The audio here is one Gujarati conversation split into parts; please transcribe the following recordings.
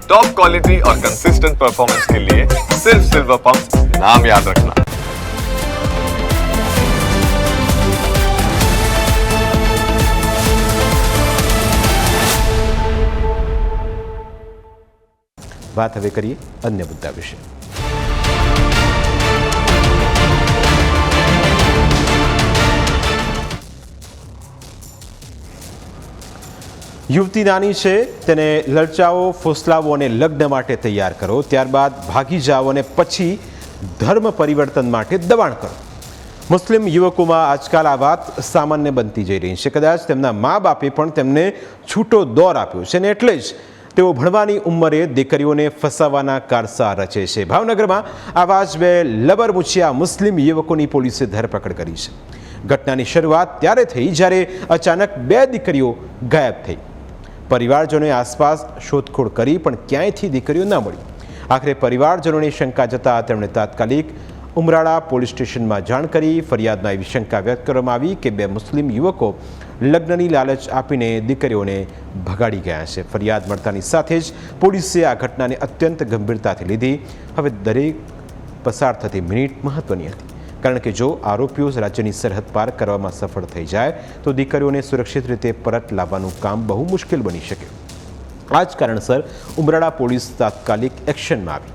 टॉप क्वालिटी और कंसिस्टेंट परफॉर्मेंस के लिए सिर्फ सिल्वर पंप नाम याद रखना। વાત હવે કરીએ અન્ય મુદ્દા વિશે। યુવતી નાની છે, તેને લલચાવો, ફોસલાવો અને લગ્ન માટે તૈયાર કરો, ત્યારબાદ ભાગી જાઓ અને પછી ધર્મ પરિવર્તન માટે દબાણ કરો। મુસ્લિમ યુવકોમાં આજકાલ આ વાત સામાન્ય બનતી જઈ રહી છે। કદાચ તેમના મા બાપે પણ તેમને છૂટો દોર આપ્યો છે અને એટલે જ તેઓ ભણવાની ઉંમરે દીકરીઓને ફસાવવાના કારસા રચે છે। ભાવનગરમાં આવા જ બે લબરમુછિયા મુસ્લિમ યુવકોની પોલીસે ધરપકડ કરી છે। ઘટનાની શરૂઆત ત્યારે થઈ જ્યારે અચાનક બે દીકરીઓ ગાયબ થઈ। પરિવારજનોએ આસપાસ શોધખોળ કરી પણ ક્યાંયથી દીકરીઓ ન મળી। આખરે પરિવારજનોની શંકા જતા તેમણે તાત્કાલિક ઉમરાળા પોલીસ સ્ટેશનમાં જાણ કરી। ફરિયાદમાં એવી શંકા વ્યક્ત કરવામાં આવી કે બે મુસ્લિમ યુવકો લગ્નની લાલચ આપીને દીકરીઓને ભગાડી ગયા છે। ફરિયાદ મળતાની સાથે જ પોલીસે આ ઘટનાને અત્યંત ગંભીરતાથી લીધી। હવે દરેક પસાર થતી મિનિટ મહત્વની હતી, કારણ કે જો આરોપીઓ રાજ્યની સરહદ પાર કરવામાં સફળ થઈ જાય તો દીકરીઓને સુરક્ષિત રીતે પરત લાવવાનું કામ બહુ મુશ્કેલ બની શકે। આ જ કારણસર ઉમરાળા પોલીસ તાત્કાલિક એક્શનમાં આવી।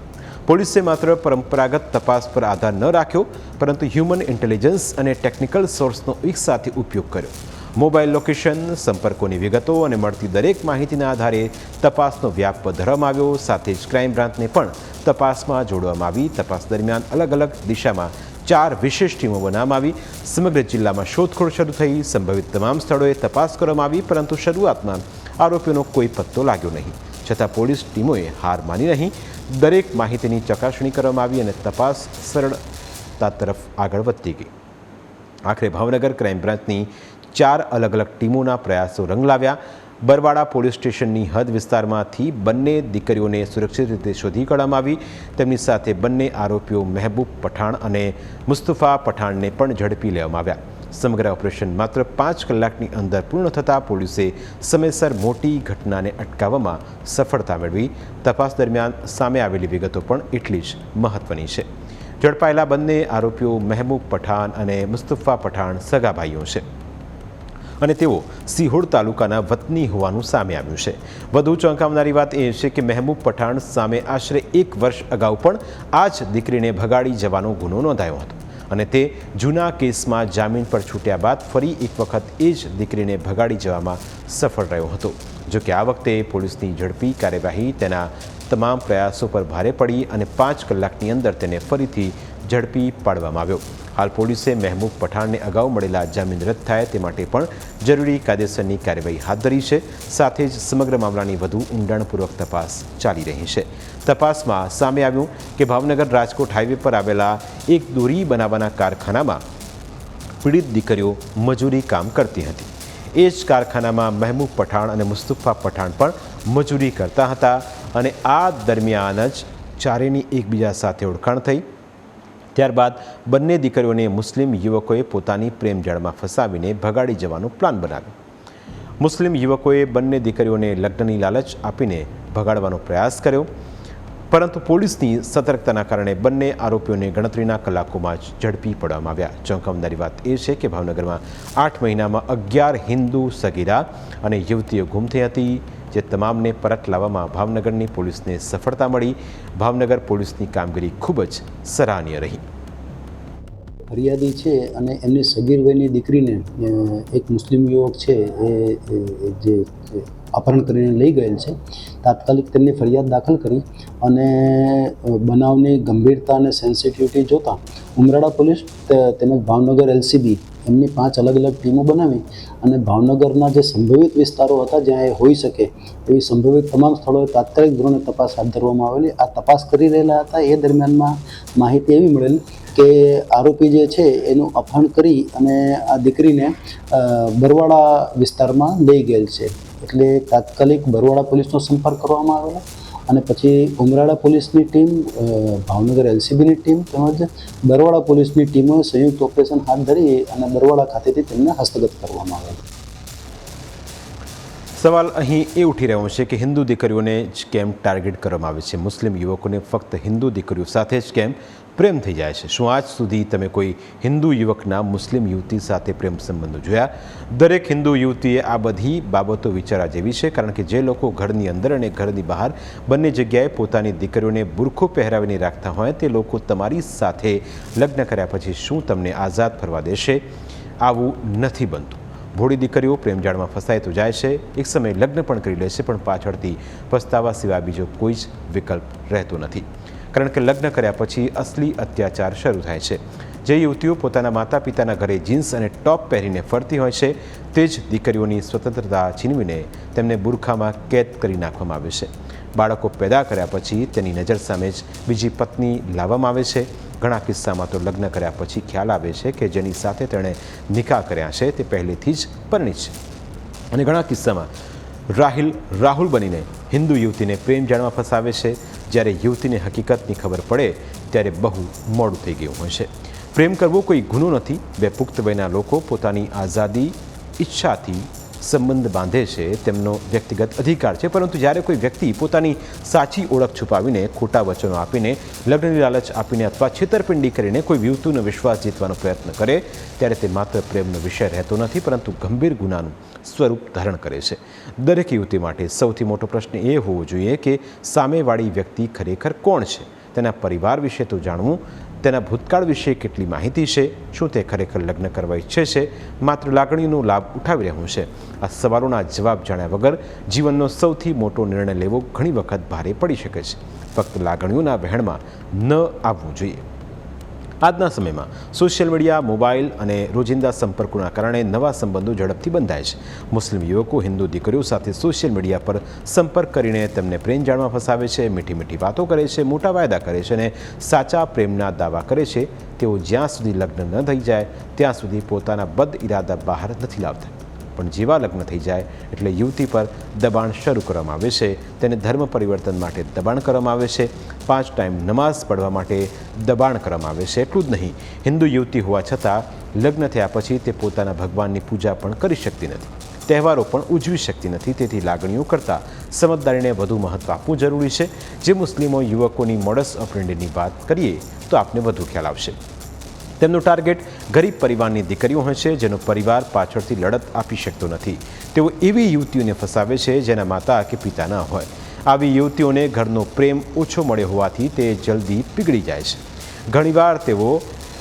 પોલીસે માત્ર પરંપરાગત તપાસ પર આધાર ન રાખ્યો, પરંતુ હ્યુમન ઇન્ટેલિજન્સ અને ટેકનિકલ સોર્સનો એકસાથે ઉપયોગ કર્યો। મોબાઈલ લોકેશન, સંપર્કોની વિગતો અને મળતી દરેક માહિતીના આધારે તપાસનો વ્યાપ વધારવામાં આવ્યો। સાથે જ ક્રાઇમ બ્રાન્ચને પણ તપાસમાં જોડવામાં આવી। તપાસ દરમિયાન અલગ અલગ દિશામાં 4 વિશેષ ટીમો બનાવવામાં આવી। સમગ્ર જિલ્લામાં શોધખોળ શરૂ થઈ। સંભવિત તમામ સ્થળોએ તપાસ કરવામાં આવી, પરંતુ શરૂઆતમાં આરોપીઓનો કોઈ પત્તો લાગ્યો નહીં। છતાં પોલીસ ટીમોએ હાર માની નહીં। દરેક માહિતીની ચકાસણી કરવામાં આવી અને તપાસ સરળતા તરફ આગળ વધતી ગઈ। આખરે ભાવનગર ક્રાઇમ બ્રાન્ચની 4 અલગ અલગ ટીમોના પ્રયાસો રંગ લાવ્યા। બરવાડા પોલીસ સ્ટેશનની હદ વિસ્તારમાંથી બંને દીકરીઓને સુરક્ષિત રીતે શોધી કાઢવામાં આવી। તેમની સાથે બંને આરોપીઓ મહેબૂબ પઠાણ અને મુસ્તફા પઠાણને પણ ઝડપી લેવામાં આવ્યા। સમગ્ર ઓપરેશન માત્ર 5 કલાકની અંદર પૂર્ણ થતાં પોલીસે સમયસર મોટી ઘટનાને અટકાવવામાં સફળતા મેળવી। તપાસ દરમિયાન સામે આવેલી વિગતો પણ એટલી જ મહત્વની છે। ઝડપાયેલા બંને આરોપીઓ મહેબૂબ પઠાણ અને મુસ્તફા પઠાણ સગા ભાઈઓ છે અને તેઓ સિહોર તાલુકાના વતની હોવાનું સામે આવ્યું છે। વધુ ચોંકાવનારી વાત એ છે કે મહેબૂબ પઠાણ સામે આશરે 1 વર્ષ અગાઉ પણ આ જ દીકરીને ભગાડી જવાનો ગુનો નોંધાયો હતો અને તે જૂના કેસમાં જામીન પર છૂટ્યા બાદ ફરી એક વખત એ જ દીકરીને ભગાડી જવામાં સફળ રહ્યો હતો। જોકે આ વખતે પોલીસની ઝડપી કાર્યવાહી તેના તમામ પ્રયાસો પર ભારે પડી અને 5 કલાકની અંદર તેને ફરીથી ઝડપી પાડવામાં આવ્યો। હાલ પોલીસે મહેબૂબ પઠાણને અગાઉ મળેલા જામીન રદ થાય તે માટે પણ જરૂરી કાયદેસરની કાર્યવાહી હાથ ધરી છે। સાથે જ સમગ્ર મામલાની વધુ ઊંડાણપૂર્વક તપાસ ચાલી રહી છે। તપાસમાં સામે આવ્યું કે ભાવનગર રાજકોટ હાઈવે પર આવેલા એક દોરી બનાવવાના કારખાનામાં પીડિત દીકરીઓ મજૂરી કામ કરતી હતી। એ જ કારખાનામાં મહેબૂબ પઠાણ અને મુસ્તફા પઠાણ પણ મજૂરી કરતા હતા અને આ દરમિયાન જ ચારેયની એકબીજા સાથે ઓળખાણ થઈ। ત્યારબાદ બંને દીકરીઓને મુસ્લિમ યુવકોએ પોતાની પ્રેમજાળમાં ફસાવીને ભગાડી જવાનો પ્લાન બનાવ્યો। મુસ્લિમ યુવકોએ બંને દીકરીઓને લગ્નની લાલચ આપીને ભગાડવાનો પ્રયાસ કર્યો, પરંતુ પોલીસની સતર્કતાના કારણે બંને આરોપીઓને ગણતરીના કલાકોમાં જ ઝડપી પાડવામાં આવ્યા। ચોંકાવનારી વાત એ છે કે ભાવનગરમાં 8 મહિનામાં 11 હિન્દુ સગીરા અને યુવતીઓ ગુમ થઈ હતી, જે તમામને પરત લાવવામાં ભાવનગરની પોલીસને સફળતા મળી। ભાવનગર પોલીસની કામગીરી ખૂબ જ સરાહનીય રહી। ફરિયાદી છે અને એમની સગીર વયની દીકરીને એક મુસ્લિમ યુવક છે એ જે અપહરણ કરીને લઈ ગયેલ છે। તાત્કાલિક તેમની ફરિયાદ દાખલ કરી અને બનાવની ગંભીરતા અને સેન્સિટિવિટી જોતાં ઉમરાળા પોલીસ તેમજ ભાવનગર એલસીબી એમની 5 અલગ અલગ ટીમો બનાવી અને ભાવનગરના જે સંભવિત વિસ્તારો હતા જ્યાં એ હોઈ શકે એવી સંભવિત તમામ સ્થળોએ તાત્કાલિક ધોરણે તપાસ હાથ ધરવામાં આવેલી। આ તપાસ કરી રહેલા હતા એ દરમિયાનમાં માહિતી એવી મળેલી કે આરોપી જે છે એનું અપહરણ કરી અને આ દીકરીને બરવાડા વિસ્તારમાં લઈ ગયેલ છે। એટલે તાત્કાલિક બરવાડા પોલીસનો સંપર્ક કરવામાં આવેલો અને પછી ઉમરાળા પોલીસની ટીમ, ભાવનગર એલસીબીની ટીમ તેમજ બરવાડા પોલીસની ટીમોએ સંયુક્ત ઓપરેશન હાથ ધરી અને બરવાડા ખાતેથી તેમને હસ્તગત કરવામાં આવેલ। સવાલ અહીં એ ઉઠી રહ્યો છે કે હિન્દુ દીકરીઓને જ કેમ ટાર્ગેટ કરવામાં આવે છે? મુસ્લિમ યુવકોને ફક્ત હિન્દુ દીકરીઓ સાથે જ કેમ પ્રેમ થઈ જાય છે? શું આજ સુધી તમે કોઈ હિન્દુ યુવકના મુસ્લિમ યુવતી સાથે પ્રેમ સંબંધો જોયા? દરેક હિન્દુ યુવતીએ આ બધી બાબતો વિચારવા જેવી છે, કારણ કે જે લોકો ઘરની અંદર અને ઘરની બહાર બંને જગ્યાએ પોતાની દીકરીઓને બુરખો પહેરાવીને રાખતા હોય તે લોકો તમારી સાથે લગ્ન કર્યા પછી શું તમને આઝાદ ફરવા દેશે? આવું નથી બનતું. ભોળી દીકરીઓ પ્રેમજાળમાં ફસાઈ તો જાય છે, એક સમયે લગ્ન પણ કરી લે છે, પણ પાછળથી પસ્તાવા સિવાય બીજો કોઈ જ વિકલ્પ રહેતો નથી, કારણ કે લગ્ન કર્યા પછી અસલી અત્યાચાર શરૂ થાય છે. જે યુવતીઓ પોતાના માતા પિતાના ઘરે જીન્સ અને ટોપ પહેરીને ફરતી હોય છે તે જ દીકરીઓની સ્વતંત્રતા છીનવીને તેમને બુરખામાં કેદ કરી નાખવામાં આવે છે. બાળકો પેદા કર્યા પછી તેની નજર સામે જ બીજી પત્ની લાવવામાં આવે છે. ઘણા કિસ્સામાં તો લગ્ન કર્યા પછી ખ્યાલ આવે છે કે જેની સાથે તેણે નિકાહ કર્યા છે તે પહેલેથી જ પરિણીત છે. અને ઘણા કિસ્સામાં રાહુલ બનીને હિન્દુ યુવતીને પ્રેમ જાળમાં ફસાવે છે. જ્યારે યુવતીને હકીકતની ખબર પડે ત્યારે બહુ મોડું થઈ ગયું હોય છે. પ્રેમ કરવો કોઈ ગુનો નથી. બે પુખ્ત વયના લોકો પોતાની આઝાદી ઈચ્છાથી સંબંધ બાંધે છે, તેમનો વ્યક્તિગત અધિકાર છે, પરંતુ જ્યારે કોઈ વ્યક્તિ પોતાની સાચી ઓળખ છુપાવીને ખોટા વચનો આપીને લગ્નની લાલચ આપીને અથવા છેતરપિંડી કરીને કોઈ યુવતીનો વિશ્વાસ જીતવાનો પ્રયત્ન કરે ત્યારે તે માત્ર પ્રેમનો વિષય રહેતો નથી, પરંતુ ગંભીર ગુનાનું સ્વરૂપ ધારણ કરે છે. દરેક યુવતી માટે સૌથી મોટો પ્રશ્ન એ હોવો જોઈએ કે સામેવાળી વ્યક્તિ ખરેખર કોણ છે? તેના પરિવાર વિશે તો જાણવું, તેના ભૂતકાળ વિશે કેટલી માહિતી છે, શું તે ખરેખર લગ્ન કરવા ઈચ્છે છે, માત્ર લાગણીનો લાભ ઉઠાવી રહ્યું છે? આ સવાલોના જવાબ જાણ્યા વગર જીવનનો સૌથી મોટો નિર્ણય લેવો ઘણી વખત ભારે પડી શકે છે. ફક્ત લાગણીઓના વહેણમાં ન આવવું જોઈએ. આજના સમયમાં સોશિયલ મીડિયા, મોબાઈલ અને રોજિંદા સંપર્કોના કારણે નવા સંબંધો ઝડપથી બંધાય છે. મુસ્લિમ યુવકો હિન્દુ દીકરીઓ સાથે સોશિયલ મીડિયા પર સંપર્ક કરીને તેમને પ્રેમ જાળમાં ફસાવે છે, મીઠી મીઠી વાતો કરે છે, મોટા વાયદા કરે છે અને સાચા પ્રેમના દાવા કરે છે. તેઓ જ્યાં સુધી લગ્ન ન થઈ જાય ત્યાં સુધી પોતાના બદ ઇરાદા બહાર નથી લાવતા, પણ જેવા લગ્ન થઈ જાય એટલે યુવતી પર દબાણ શરૂ કરવામાં આવે છે. તેને ધર્મ પરિવર્તન માટે દબાણ કરવામાં આવે છે, 5 ટાઈમ નમાઝ પઢવા માટે દબાણ કરવામાં આવે છે. એટલું જ નહીં, હિન્દુ યુવતી હોવા છતાં લગ્ન થયા પછી તે પોતાના ભગવાનની પૂજા પણ કરી શકતી નથી, તહેવારો પણ ઉજવી શકતી નથી. તેથી લાગણીઓ કરતાં સમજદારીને વધુ મહત્ત્વ આપવું જરૂરી છે. જે મુસ્લિમો યુવકોની મોડસ ઓપરેન્ડીની વાત કરીએ તો આપને વધુ ખ્યાલ આવશે. તેમનું ટાર્ગેટ ગરીબ પરિવારની દીકરીઓ હોય છે, જેનો પરિવાર પાછળથી લડત આપી શકતો નથી. તેઓ એવી યુવતીઓને ફસાવે છે જેના માતા કે પિતા ન હોય. આવી યુવતીઓને ઘરનો પ્રેમ ઓછો મળ્યો હોવાથી તે જલ્દી પીગળી જાય છે. ઘણીવાર તેઓ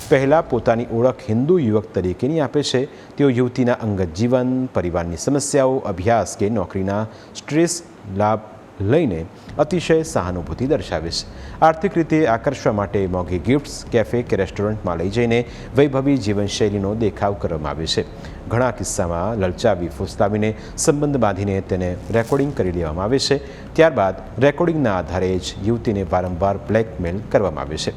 પહેલાં પોતાની ઓળખ હિન્દુ યુવક તરીકેની આપે છે. તેઓ યુવતીના અંગત જીવન, પરિવારની સમસ્યાઓ, અભ્યાસ કે નોકરીના સ્ટ્રેસ લાભ લઈને અતિશય સહાનુભૂતિ દર્શાવે છે. આર્થિક રીતે આકર્ષવા માટે મોંઘી ગિફ્ટ્સ, કેફે કે રેસ્ટોરન્ટમાં લઈ જઈને વૈભવી જીવનશૈલીનો દેખાવ કરવામાં આવે છે. ઘણા કિસ્સામાં લલચાવી ફૂસલાવીને સંબંધ બાંધીને તેને રેકોર્ડિંગ કરી લેવામાં આવે છે. ત્યારબાદ રેકોર્ડિંગના આધારે જ યુવતીને વારંવાર બ્લેકમેલ કરવામાં આવે છે.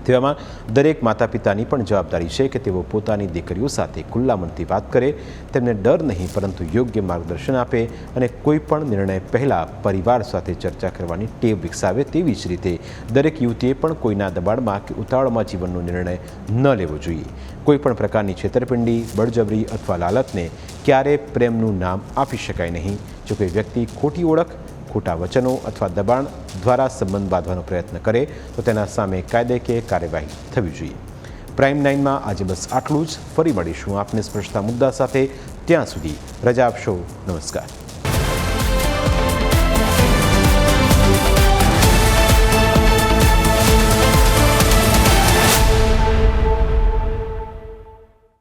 તેવામાં દરેક માતા પિતાની પણ જવાબદારી છે કે તેઓ પોતાની દીકરીઓ સાથે ખુલ્લા મનથી વાત કરે, તેમને ડર નહીં પરંતુ યોગ્ય માર્ગદર્શન આપે અને કોઈ પણ નિર્ણય પહેલાં પરિવાર સાથે ચર્ચા કરવાની ટેવ વિકસાવે. તેવી જ રીતે દરેક યુવતીએ પણ કોઈના દબાણમાં કે ઉતાવળમાં જીવનનો નિર્ણય ન લેવો જોઈએ. કોઈ પણ પ્રકારની છેતરપિંડી, બળજબરી અથવા લાલચને ક્યારેય પ્રેમનું નામ આપી શકાય નહીં. જો કોઈ વ્યક્તિ ખોટી ઓળખ, ખોટા વચનો અથવા દબાણ દ્વારા સંબંધ બાંધવાનો પ્રયત્ન કરે તો તેના સામે કાયદાકીય કાર્યવાહી થવી જોઈએ. પ્રાઇમ 9માં આજે બસ આટલું જ. ફરી મળીશું આપને સ્પર્શતા મુદ્દા સાથે. ત્યાં સુધી રજા આપશો. નમસ્કાર.